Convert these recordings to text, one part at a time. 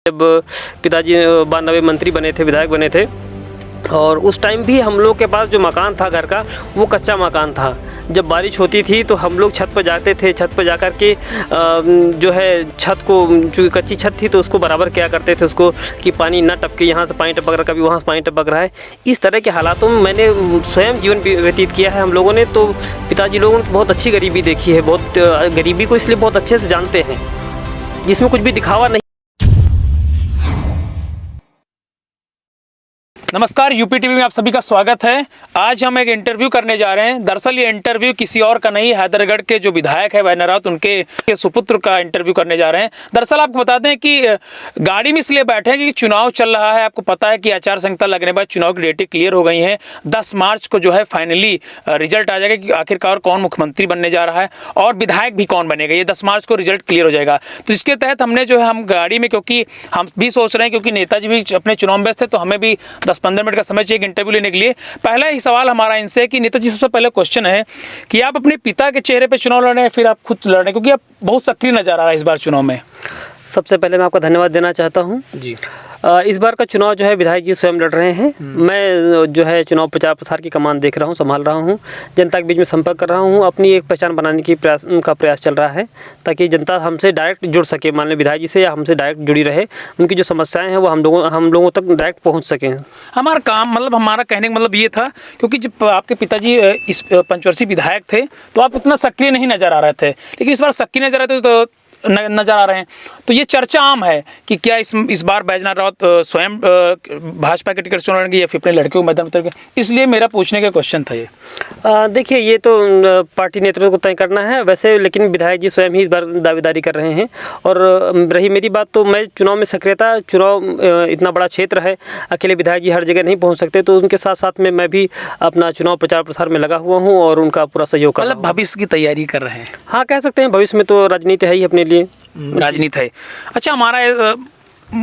जब पिताजी 92 मंत्री बने थे, विधायक बने थे, और उस टाइम भी हम लोग के पास जो मकान था घर का, वो कच्चा मकान था। जब बारिश होती थी तो हम लोग छत पर जाते थे, छत पर जाकर के जो है छत को, जो कच्ची छत थी तो उसको बराबर किया करते थे, उसको कि पानी ना टपके, यहाँ से पानी टपक रहा, कभी वहाँ से पानी टपक रहा है। इस तरह के हालातों में मैंने स्वयं जीवन व्यतीत किया है हम लोगों ने। तो पिताजी लोगों ने बहुत अच्छी गरीबी देखी है, बहुत गरीबी को इसलिए बहुत अच्छे से जानते हैं, जिसमें कुछ भी दिखावा नहीं। नमस्कार, यूपी टीवी में आप सभी का स्वागत है। आज हम एक इंटरव्यू करने जा रहे हैं। दरअसल ये इंटरव्यू किसी और का नहीं, हैदरगढ़ के जो विधायक है वैद्यनाथ राउत, उनके सुपुत्र का इंटरव्यू करने जा रहे हैं। दरअसल आपको बता दें कि गाड़ी में इसलिए बैठे हैं कि चुनाव चल रहा है। आपको पता है कि आचार संहिता लगने के बाद चुनाव की डेटें क्लियर हो गई हैं। 10 मार्च को जो है फाइनली रिजल्ट आ जाएगा कि आखिरकार कौन मुख्यमंत्री बनने जा रहा है और विधायक भी कौन बनेगा। ये 10 मार्च को रिजल्ट क्लियर हो जाएगा। तो इसके तहत हमने जो है, हम गाड़ी में, क्योंकि हम भी सोच रहे हैं, क्योंकि नेताजी भी अपने चुनाव में व्यस्त थे, तो हमें भी 10-15 मिनट का समय चाहिए इंटरव्यू लेने के लिए। पहला ही सवाल हमारा इनसे कि नेताजी, सबसे पहले क्वेश्चन है कि आप अपने पिता के चेहरे पे चुनाव लड़ रहे हैं, फिर आप खुद लड़ रहे हैं, क्योंकि आप बहुत सक्रिय नजर आ रहा है इस बार चुनाव में। सबसे पहले मैं आपका धन्यवाद देना चाहता हूँ जी। इस बार का चुनाव जो है विधायक जी स्वयं लड़ रहे हैं। मैं जो है चुनाव प्रचार प्रसार की कमान देख रहा हूँ, संभाल रहा हूँ, जनता के बीच में संपर्क कर रहा हूँ। अपनी एक पहचान बनाने की प्रयास चल रहा है, ताकि जनता हमसे डायरेक्ट जुड़ सके, मान लें विधायक जी से, या हमसे डायरेक्ट जुड़ी रहे। उनकी जो समस्याएं हैं वो हम लोगों तक डायरेक्ट पहुँच सकें। हमारा काम, मतलब हमारा कहने का मतलब ये था, क्योंकि जब आपके पिताजी इस पंचवर्षीय विधायक थे तो आप उतना सक्रिय नहीं नजर आ रहे थे, लेकिन इस बार सक्रिय नजर आ रहे थे, तो नजर आ रहे हैं। तो ये चर्चा आम है कि क्या इस बार बैजनाथ राउत स्वयं भाजपा के टिकट चुनेंगे या फिर अपने लड़के को मैदान उतरेंगे। इसलिए मेरा पूछने का क्वेश्चन था ये। देखिए, ये तो पार्टी नेतृत्व को तय करना है वैसे, लेकिन विधायक जी स्वयं ही इस बार दावेदारी कर रहे हैं। और रही मेरी बात, तो मैं चुनाव में सक्रियता, चुनाव इतना बड़ा क्षेत्र है, अकेले विधायक जी हर जगह नहीं पहुँच सकते, तो उनके साथ साथ में मैं भी अपना चुनाव प्रचार प्रसार में लगा हुआ हूँ और उनका पूरा सहयोग कर रहा हूँ। मतलब भविष्य की तैयारी कर रहे हैं। हाँ, कह सकते हैं। भविष्य में तो राजनीति है ही अपने लिए, राजनीति है। अच्छा, हमारा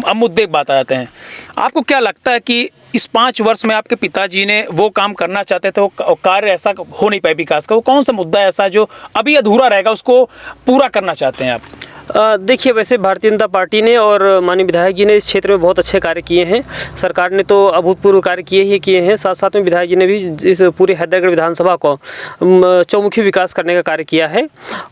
अब मुद्दे की बात आ जाते हैं। आपको क्या लगता है कि इस 5 वर्ष में आपके पिताजी ने वो काम करना चाहते थे, वो कार्य ऐसा हो नहीं पाया विकास का, वो कौन सा मुद्दा ऐसा जो अभी अधूरा रहेगा, उसको पूरा करना चाहते हैं आप? देखिए, वैसे भारतीय जनता पार्टी ने और माननीय विधायक जी ने इस क्षेत्र में बहुत अच्छे कार्य किए हैं। सरकार ने तो अभूतपूर्व कार्य किए हैं, साथ साथ में विधायक जी ने भी इस पूरे हैदरगढ़ विधानसभा को चौमुखी विकास करने का कार्य किया है।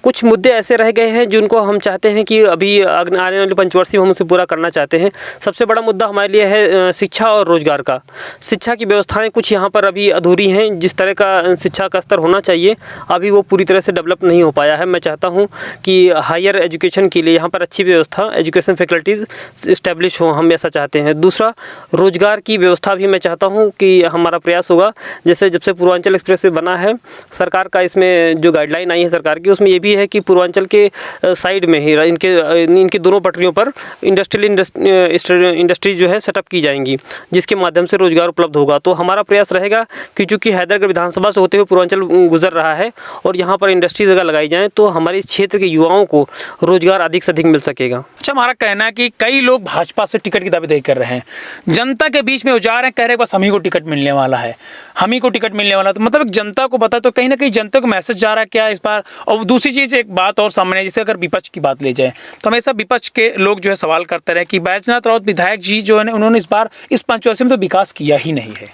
कुछ मुद्दे ऐसे रह गए हैं जिनको हम चाहते हैं कि अभी आने वाले पंचवर्षीय में हम उसे पूरा करना चाहते हैं। सबसे बड़ा मुद्दा हमारे लिए है शिक्षा और रोजगार का। शिक्षा की व्यवस्थाएँ कुछ यहाँ पर अभी अधूरी हैं। जिस तरह का शिक्षा का स्तर होना चाहिए, अभी वो पूरी तरह से डेवलप नहीं हो पाया है। मैं चाहता हूँ कि हायर एजुकेशन के लिए यहाँ पर अच्छी व्यवस्था, एजुकेशन फैकल्टीज इस्टेब्लिश हो, हम ऐसा चाहते हैं। दूसरा, रोजगार की व्यवस्था भी मैं चाहता हूँ कि हमारा प्रयास होगा। जैसे जब से पूर्वांचल एक्सप्रेस वे बना है, सरकार का इसमें जो गाइडलाइन आई है सरकार की, उसमें ये भी है कि पूर्वांचल के साइड में ही इनके दोनों पटरियों पर इंडस्ट्री जो है सेटअप की जाएंगी, जिसके माध्यम से रोजगार उपलब्ध होगा। तो हमारा प्रयास रहेगा कि चूँकि हैदरगढ़ विधानसभा से होते हुए पूर्वांचल गुजर रहा है और यहाँ पर इंडस्ट्री जगह लगाई जाए, तो हमारे इस क्षेत्र के युवाओं को रोजगार अधिक से अधिक मिल सकेगा। अच्छा, हमारा कहना है कि कई लोग भाजपा से टिकट की दावेदारी कर रहे हैं, जनता के बीच में उजागर हैं, कह रहे हैं बस हम ही को टिकट मिलने वाला है, हम ही को टिकट मिलने वाला है। तो मतलब जनता को पता, तो कहीं ना कहीं जनता को मैसेज जा रहा है क्या इस बार? और दूसरी चीज़, एक बात और सामने, जैसे अगर विपक्ष की बात ले जाए, तो हमेशा विपक्ष के लोग जो है सवाल करते रहे कि बैजनाथ राउत विधायक जी जो है, उन्होंने इस बार इस 5 वर्ष में तो विकास किया ही नहीं है।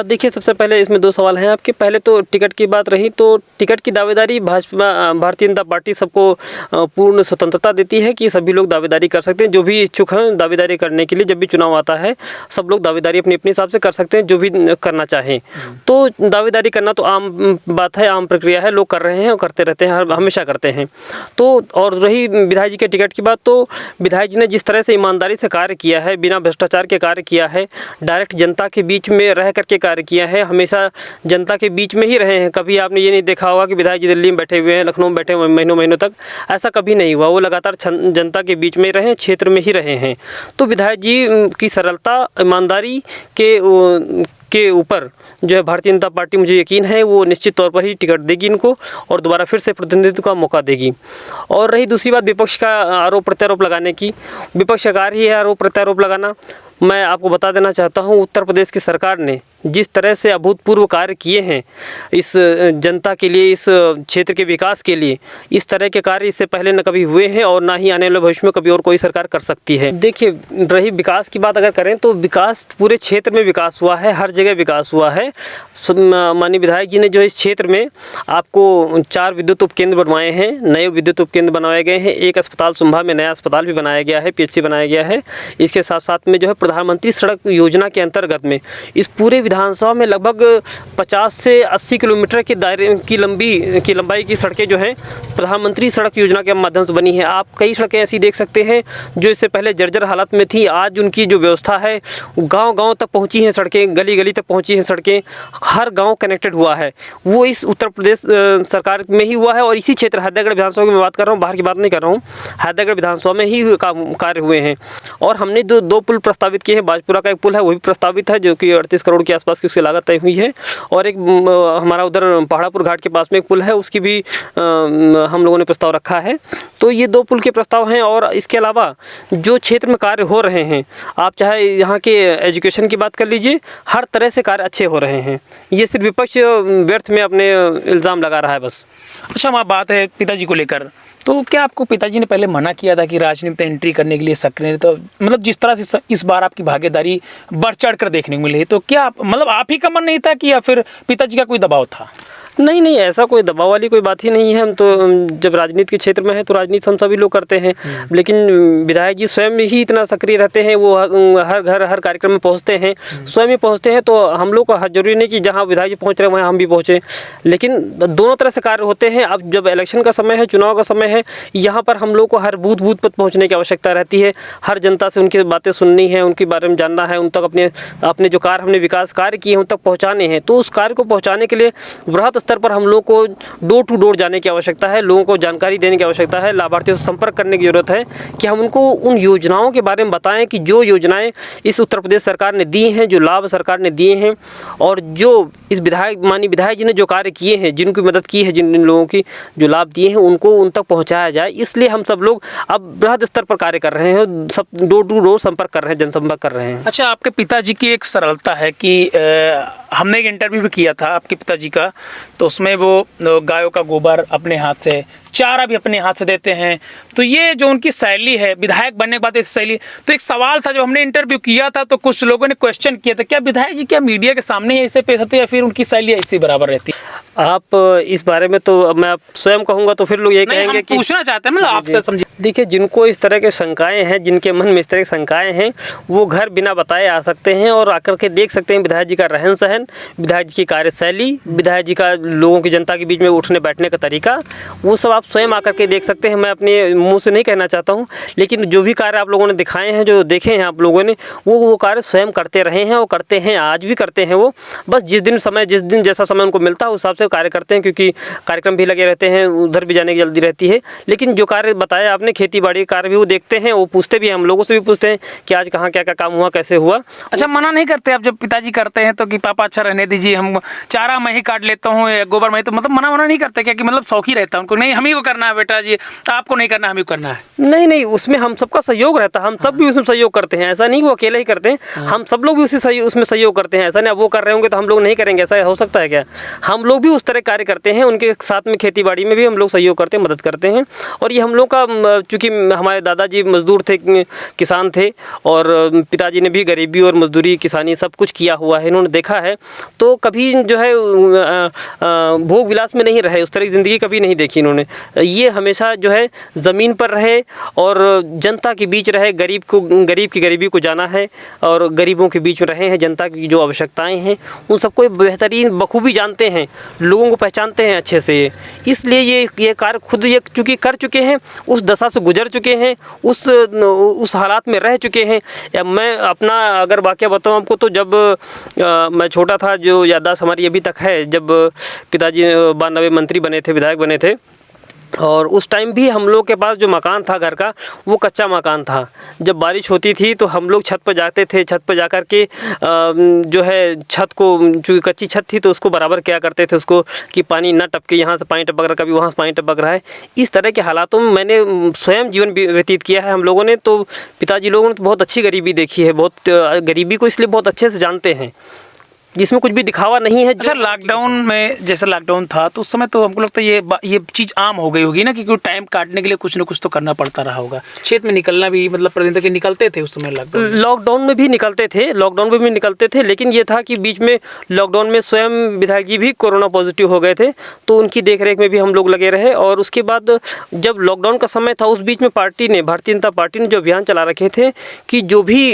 देखिए, सबसे पहले इसमें 2 सवाल हैं आपके। पहले तो टिकट की बात रही, तो टिकट की दावेदारी भारतीय जनता पार्टी सबको पूर्ण स्वतंत्रता देती है कि सभी लोग दावेदारी कर सकते हैं। जो भी इच्छुक हैं दावेदारी करने के लिए, जब भी चुनाव आता है सब लोग दावेदारी अपने अपने हिसाब से कर सकते हैं, जो भी करना चाहें। तो दावेदारी करना तो आम बात है, आम प्रक्रिया है, लोग कर रहे हैं और करते रहते हैं, हमेशा करते हैं। तो और रही विधायक जी के टिकट की बात, तो विधायक जी ने जिस तरह से ईमानदारी से कार्य किया है, बिना भ्रष्टाचार के कार्य किया है, डायरेक्ट जनता के बीच में रह करके कार्य किया है, हमेशा जनता के बीच में ही रहे हैं। कभी आपने ये नहीं देखा होगा कि विधायक जी दिल्ली में बैठे हुए हैं, लखनऊ में बैठे हुए महीनों तक, ऐसा कभी नहीं हुआ। वो लगातार जनता के बीच में रहे, क्षेत्र में ही रहे हैं। तो विधायक जी की सरलता, ईमानदारी के ऊपर जो है भारतीय जनता पार्टी, मुझे यकीन है, वो निश्चित तौर पर ही टिकट देगी इनको और दोबारा फिर से प्रतिनिधित्व का मौका देगी। और रही दूसरी बात विपक्ष का आरोप प्रत्यारोप लगाने की, विपक्ष का कार्य ही है आरोप प्रत्यारोप लगाना। मैं आपको बता देना चाहता हूँ, उत्तर प्रदेश की सरकार ने जिस तरह से अभूतपूर्व कार्य किए हैं इस जनता के लिए, इस क्षेत्र के विकास के लिए, इस तरह के कार्य इससे पहले न कभी हुए हैं और ना ही आने वाले भविष्य में कभी और कोई सरकार कर सकती है। देखिए, रही विकास की बात अगर करें तो विकास पूरे क्षेत्र में विकास हुआ है, हर जगह विकास हुआ है। माननीय विधायक जी ने जो इस क्षेत्र में आपको 4 विद्युत उपकेंद्र बनवाए हैं, नए विद्युत उपकेंद्र बनवाए गए हैं, एक अस्पताल सुंभा में नया अस्पताल भी बनाया गया है, PHC बनाया गया है। इसके साथ साथ में जो है प्रधानमंत्री सड़क योजना के अंतर्गत में इस पूरे विधानसभा में लगभग 50 से 80 किलोमीटर के दायरे की लंबाई की सड़कें जो हैं प्रधानमंत्री सड़क योजना के माध्यम से बनी हैं। आप कई सड़कें ऐसी देख सकते हैं जो इससे पहले जर्जर हालत में थी, आज उनकी जो व्यवस्था है गांव-गांव तक पहुंची हैं सड़कें, गली-गली तक पहुंची हैं सड़कें, हर गांव कनेक्टेड हुआ है। वो इस उत्तर प्रदेश सरकार में ही हुआ है और इसी क्षेत्र हैदरागढ़ विधानसभा की मैं बात कर रहा हूँ, बाहर की बात नहीं कर रहा हूँ, हैदरागढ़ विधानसभा में ही कार्य हुए हैं। और हमने जो 2 पुल प्रस्तावित किए हैं, बाजपुरा का एक पुल है वो भी प्रस्तावित है जो कि 38 करोड़ के आसपास की उसकी लागत तय हुई है, और एक हमारा उधर पहाड़ापुर घाट के पास में एक पुल है उसकी भी हम लोगों ने प्रस्ताव रखा है। तो ये 2 पुल के प्रस्ताव हैं। और इसके अलावा जो क्षेत्र में कार्य हो रहे हैं, आप चाहे यहाँ के एजुकेशन की बात कर लीजिए, हर तरह से कार्य अच्छे हो रहे हैं। ये सिर्फ विपक्ष व्यर्थ में अपने इल्ज़ाम लगा रहा है बस। अच्छा, वहाँ बात है पिताजी को लेकर, तो क्या आपको पिताजी ने पहले मना किया था कि राजनीति में एंट्री करने के लिए सक्रिय, तो मतलब जिस तरह से इस बार आपकी भागीदारी बढ़ चढ़ कर देखने को मिली, तो क्या मतलब आप ही का मन नहीं था कि या फिर पिताजी का कोई दबाव था? नहीं, ऐसा कोई दबाव वाली कोई बात ही नहीं है। हम तो जब राजनीति के क्षेत्र में हैं तो राजनीति हम सभी लोग करते हैं, लेकिन विधायक जी स्वयं ही इतना सक्रिय रहते हैं, वो हर घर हर कार्यक्रम में पहुंचते हैं, स्वयं ही पहुंचते हैं। तो हम लोग को हर जरूरी नहीं कि जहां विधायक जी पहुंच रहे हैं वहाँ हम भी पहुँचें, लेकिन दोनों तरह से कार्य होते हैं। अब जब इलेक्शन का समय है, चुनाव का समय है, यहाँ पर हम लोग को हर बूथ पर पहुँचने की आवश्यकता रहती है, हर जनता से उनकी बातें सुननी है, उनके बारे में जानना है, उन तक अपने जो कार्य हमने विकास कार्य किए हैं उन तक पहुँचाने हैं। तो उस कार्य को पहुँचाने के लिए बृहत स्तर पर हम लोग को डोर टू डोर जाने की आवश्यकता है, लोगों को जानकारी देने की आवश्यकता है, लाभार्थियों से संपर्क करने की जरूरत है कि हम उनको उन योजनाओं के बारे में बताएं कि जो योजनाएं इस उत्तर प्रदेश सरकार ने दी हैं, जो लाभ सरकार ने दिए हैं, और जो इस माननीय विधायक जी ने जो कार्य किए हैं, जिनकी मदद की है, जिन लोगों की जो लाभ दिए हैं, उनको उन तक पहुँचाया जाए। इसलिए हम सब लोग अब बृहद स्तर पर कार्य कर रहे हैं, सब डोर टू डोर संपर्क कर रहे हैं, जनसंपर्क कर रहे हैं। अच्छा, आपके पिताजी की एक सरलता है कि हमने एक इंटरव्यू भी किया था आपके पिताजी का, तो उसमें वो गायों का गोबर अपने हाथ से, चारा भी अपने हाथ से देते हैं। तो ये जो उनकी शैली है विधायक बनने के बाद, इस शैली, तो एक सवाल था जब हमने इंटरव्यू किया था तो कुछ लोगों ने क्वेश्चन किया था, क्या विधायक जी क्या मीडिया के सामने ही ऐसे पेश होते हैं या फिर उनकी शैली ऐसी बराबर रहती है? आप इस बारे में तो मैं स्वयं कहूँगा तो फिर लोग ये कहेंगे कि पूछना चाहते हैं, मतलब आपसे समझिए। देखिए, जिनको इस तरह के शंकाएं हैं, जिनके मन में इस तरह की शंकाएं हैं, वो घर बिना बताए आ सकते हैं और आकर के देख सकते हैं विधायक जी का रहन सहन, विधायक जी की कार्यशैली, विधायक जी का लोगों की जनता के बीच में उठने बैठने का तरीका, वो सब आप स्वयं आकर के देख सकते हैं। मैं अपने मुंह से नहीं कहना चाहता हूँ, लेकिन जो भी कार्य आप लोगों ने दिखाए हैं, जो देखे हैं आप लोगों ने, वो कार्य स्वयं करते रहे हैं, वो करते हैं, आज भी करते हैं। वो बस जिस दिन जैसा समय उनको मिलता है उस हिसाब से कार्य करते हैं, क्योंकि कार्यक्रम भी लगे रहते हैं, उधर भी जाने की जल्दी रहती है। लेकिन जो कार्य बताया आपने, खेती बाड़ी का कार्य भी वो देखते हैं, वो पूछते भी हैं, हम लोगों से भी पूछते हैं कि आज कहाँ क्या क्या काम हुआ, कैसे हुआ। अच्छा, मना नहीं करते आप जब पिताजी करते हैं तो कि पापा अच्छा रहने दीजिए, हम चारा मैं ही काट लेता हूँ या गोबर मैं, तो मतलब मना नहीं करते क्या कि मतलब शौकी रहता है उनको, नहीं हम ही को करना है बेटा जी, आपको नहीं करना, हम ही करना है? नहीं, उसमें हम सबका सहयोग रहता है, हम सब भी उसमें सहयोग करते हैं। ऐसा नहीं वो अकेले ही करते हैं, हम सब लोग भी उसमें सहयोग करते हैं। ऐसा नहीं वो कर रहे होंगे तो हम लोग नहीं करेंगे, ऐसा हो सकता है क्या? हम लोग भी उस तरह कार्य करते हैं, उनके साथ में खेती बाड़ी में भी हम लोग सहयोग करते हैं, मदद करते हैं। और ये हम लोग का, चूँकि हमारे दादाजी मजदूर थे, किसान थे, और पिताजी ने भी गरीबी और मजदूरी, किसानी सब कुछ किया हुआ है, इन्होंने देखा है। तो कभी जो है भोग विलास में नहीं रहे, उस तरह की ज़िंदगी कभी नहीं देखी इन्होंने। ये हमेशा जो है ज़मीन पर रहे और जनता के बीच रहे, गरीब की गरीबी को जाना है और गरीबों के बीच में रहे हैं, जनता की जो आवश्यकताएं हैं उन सबको बेहतरीन बखूबी जानते हैं, लोगों को पहचानते हैं अच्छे से। इसलिए ये कार्य खुद ये चूँकि कर चुके हैं, उस दशा से गुजर चुके हैं, उस हालात में रह चुके हैं। या मैं अपना अगर वाक़या बताऊँ आपको, तो जब मैं छोटा था, जो याददाश्त हमारी अभी तक है, जब पिताजी 92 मंत्री बने थे, विधायक बने थे, और उस टाइम भी हम लोग के पास जो मकान था घर का, वो कच्चा मकान था। जब बारिश होती थी तो हम लोग छत पर जाते थे, छत पर जाकर के जो है छत को, जो कच्ची छत थी तो उसको बराबर किया करते थे उसको, कि पानी ना टपके, यहाँ से पानी टपक रहा, कभी वहाँ से पानी टपक रहा है। इस तरह के हालातों में मैंने स्वयं जीवन व्यतीत किया है। हम लोगों ने तो, पिताजी लोगों ने तो बहुत अच्छी गरीबी देखी है, बहुत गरीबी को इसलिए बहुत अच्छे से जानते हैं, जिसमें कुछ भी दिखावा नहीं है। अच्छा, लॉकडाउन में, जैसे लॉकडाउन था तो उस समय तो हमको लगता है ये चीज़ आम हो गई होगी ना, क्योंकि टाइम काटने के लिए कुछ ना कुछ तो करना पड़ता रहा होगा। खेत में निकलना भी, मतलब प्रतिदिन तक निकलते थे उस समय लॉकडाउन में भी निकलते थे, लेकिन ये था कि बीच में लॉकडाउन में स्वयं विधायक जी भी कोरोना पॉजिटिव हो गए थे, तो उनकी देखरेख में भी हम लोग लगे रहे। और उसके बाद जब लॉकडाउन का समय था, उस बीच में पार्टी ने, भारतीय जनता पार्टी ने जो अभियान चला रखे थे कि जो भी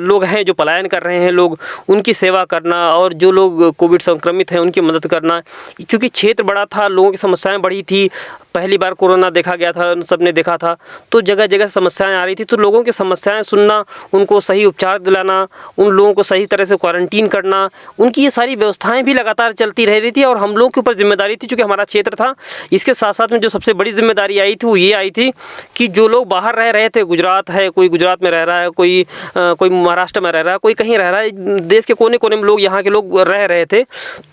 लोग हैं जो पलायन कर रहे हैं लोग, उनकी सेवा करना, और जो लोग कोविड संक्रमित हैं उनकी मदद करना। क्योंकि क्षेत्र बड़ा था, लोगों की समस्याएं बड़ी थी, पहली बार कोरोना देखा गया था, सबने देखा था, तो जगह जगह समस्याएं आ रही थी। तो लोगों की समस्याएं सुनना, उनको सही उपचार दिलाना, उन लोगों को सही तरह से क्वारंटीन करना, उनकी ये सारी व्यवस्थाएं भी लगातार चलती रह रही थी। और हम लोगों के ऊपर जिम्मेदारी थी, चूँकि हमारा क्षेत्र था। इसके साथ साथ में जो सबसे बड़ी जिम्मेदारी आई थी वो ये आई थी कि जो लोग बाहर रह रहे थे, गुजरात है, कोई गुजरात में रह रहा है, कोई महाराष्ट्र में रह रहा है, कोई कहीं रह रहा है, देश के कोने कोने में लोग, यहाँ के लोग रह रहे थे,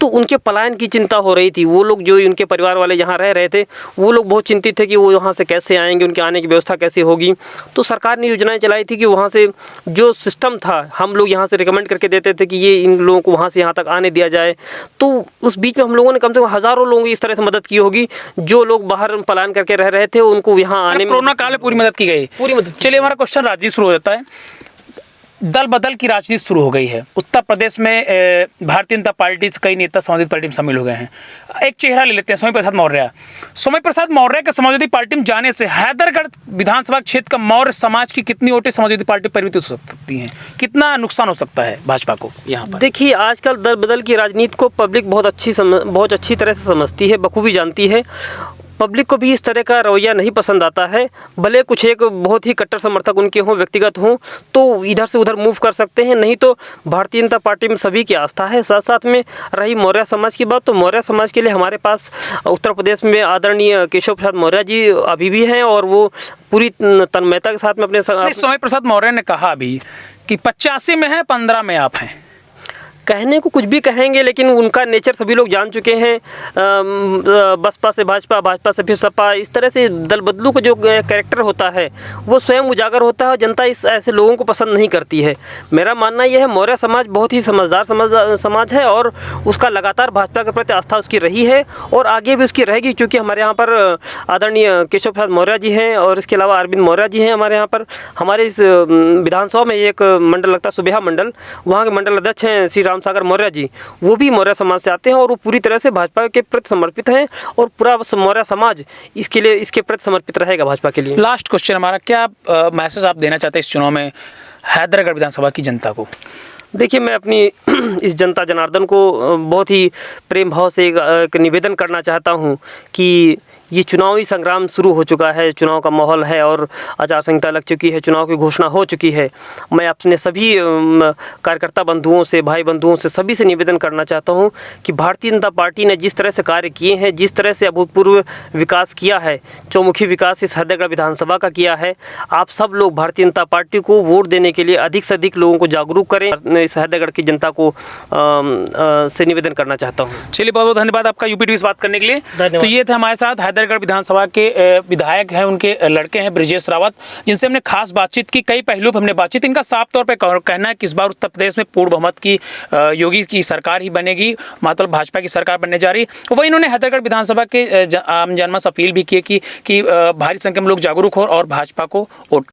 तो उनके पलायन की चिंता हो रही थी। वो लोग जो उनके परिवार वाले यहाँ रह रहे थे, वो लोग बहुत चिंतित थे कि वो वहाँ से कैसे आएंगे, उनके आने की व्यवस्था कैसे होगी। तो सरकार ने योजनाएं चलाई थी कि वहाँ से जो सिस्टम था, हम लोग यहाँ से रिकमेंड करके देते थे कि ये इन लोगों को वहाँ से यहाँ तक आने दिया जाए। तो उस बीच में हम लोगों ने कम से कम हज़ारों लोगों की इस तरह से मदद की होगी, जो लोग बाहर पलायन करके रह रहे थे, उनको यहाँ आने में कोरोना काल में पूरी मदद की गई, पूरी मदद। चलिए, हमारा क्वेश्चन राजनीति शुरू हो जाता है। दल बदल की राजनीति शुरू हो गई है उत्तर प्रदेश में। भारतीय जनता पार्टी से कई नेता समाजवादी पार्टी में शामिल हो गए हैं। एक चेहरा ले लेते हैं, स्वामी प्रसाद मौर्य के समाजवादी पार्टी में जाने से हैदरगढ़ विधानसभा क्षेत्र का मौर्य समाज की कितनी वोटें समाजवादी पार्टी परिवर्तित हो सकती हैं, कितना नुकसान हो सकता है भाजपा को यहाँ पर? देखिए, आजकल दल बदल की राजनीति को पब्लिक बहुत अच्छी तरह से समझती है, बखूबी जानती है। पब्लिक को भी इस तरह का रवैया नहीं पसंद आता है। भले कुछ एक बहुत ही कट्टर समर्थक उनके हों, व्यक्तिगत हों, तो इधर से उधर मूव कर सकते हैं, नहीं तो भारतीय जनता पार्टी में सभी की आस्था है। साथ साथ में रही मौर्य समाज की बात, तो मौर्य समाज के लिए हमारे पास उत्तर प्रदेश में आदरणीय केशव प्रसाद मौर्य जी अभी भी हैं, और वो पूरी तन्मयता के साथ में अपने स्वामी प्रसाद मौर्य ने कहा अभी कि 85 में है, 15 में आप हैं। कहने को कुछ भी कहेंगे, लेकिन उनका नेचर सभी लोग जान चुके हैं। बसपा से भाजपा, भाजपा से फिर सपा, इस तरह से दल बदलू का जो कैरेक्टर होता है वो स्वयं उजागर होता है, और जनता इस ऐसे लोगों को पसंद नहीं करती है। मेरा मानना यह है, मौर्य समाज बहुत ही समझदार समाज है, और उसका लगातार भाजपा के प्रति आस्था उसकी रही है, और आगे भी उसकी रहेगी। क्योंकि हमारे यहाँ पर आदरणीय केशव प्रसाद मौर्य जी हैं, और इसके अलावा अरविंद मौर्य जी हैं हमारे यहाँ पर। हमारे इस विधानसभा में एक मंडल लगता है, सुबेहा मंडल, वहाँ के मंडल अध्यक्ष हैं श्री राम सागर मौर्य जी, वो भी मौर्य समाज से आते हैं, और वो पूरी तरह से भाजपा के प्रति समर्पित हैं, और पूरा मौर्य समाज इसके प्रति समर्पित रहेगा भाजपा के लिए। लास्ट क्वेश्चन हमारा, क्या मैसेज आप देना चाहते हैं इस चुनाव में हैदरगढ़ विधानसभा की जनता को? देखिए, मैं अपनी इस जनता जनार्दन को बहुत ही प्रेम भाव से एक निवेदन करना चाहता हूँ कि ये चुनावी संग्राम शुरू हो चुका है, चुनाव का माहौल है, और आचार संहिता लग चुकी है, चुनाव की घोषणा हो चुकी है। मैं अपने सभी कार्यकर्ता बंधुओं से, भाई बंधुओं से, सभी से निवेदन करना चाहता हूं कि भारतीय जनता पार्टी ने जिस तरह से कार्य किए हैं, जिस तरह से अभूतपूर्व विकास किया है, चौमुखी विकास इस हैदरगढ़ विधानसभा का किया है, आप सब लोग भारतीय जनता पार्टी को वोट देने के लिए अधिक से अधिक लोगों को जागरूक करें। इस हैदरगढ़ की जनता को से निवेदन करना चाहता हूँ। चलिए, बहुत बहुत धन्यवाद आपका यूपी टीवी से बात करने के लिए। तो ये थे हमारे साथ हैदरगढ़ विधानसभा के विधायक हैं, उनके लड़के हैं ब्रिजेश रावत, जिनसे हमने खास बातचीत की, कई पहलू पर हमने बातचीत। इनका साफ तौर पे कहना है कि इस बार उत्तर प्रदेश में पूर्ण बहुमत की योगी की सरकार ही बनेगी, मतलब भाजपा की सरकार बनने जा रही। वही इन्होंने हैदरगढ़ विधानसभा के आम जनता से अपील भी की कि भारी संख्या में लोग जागरूक हो और भाजपा को वोट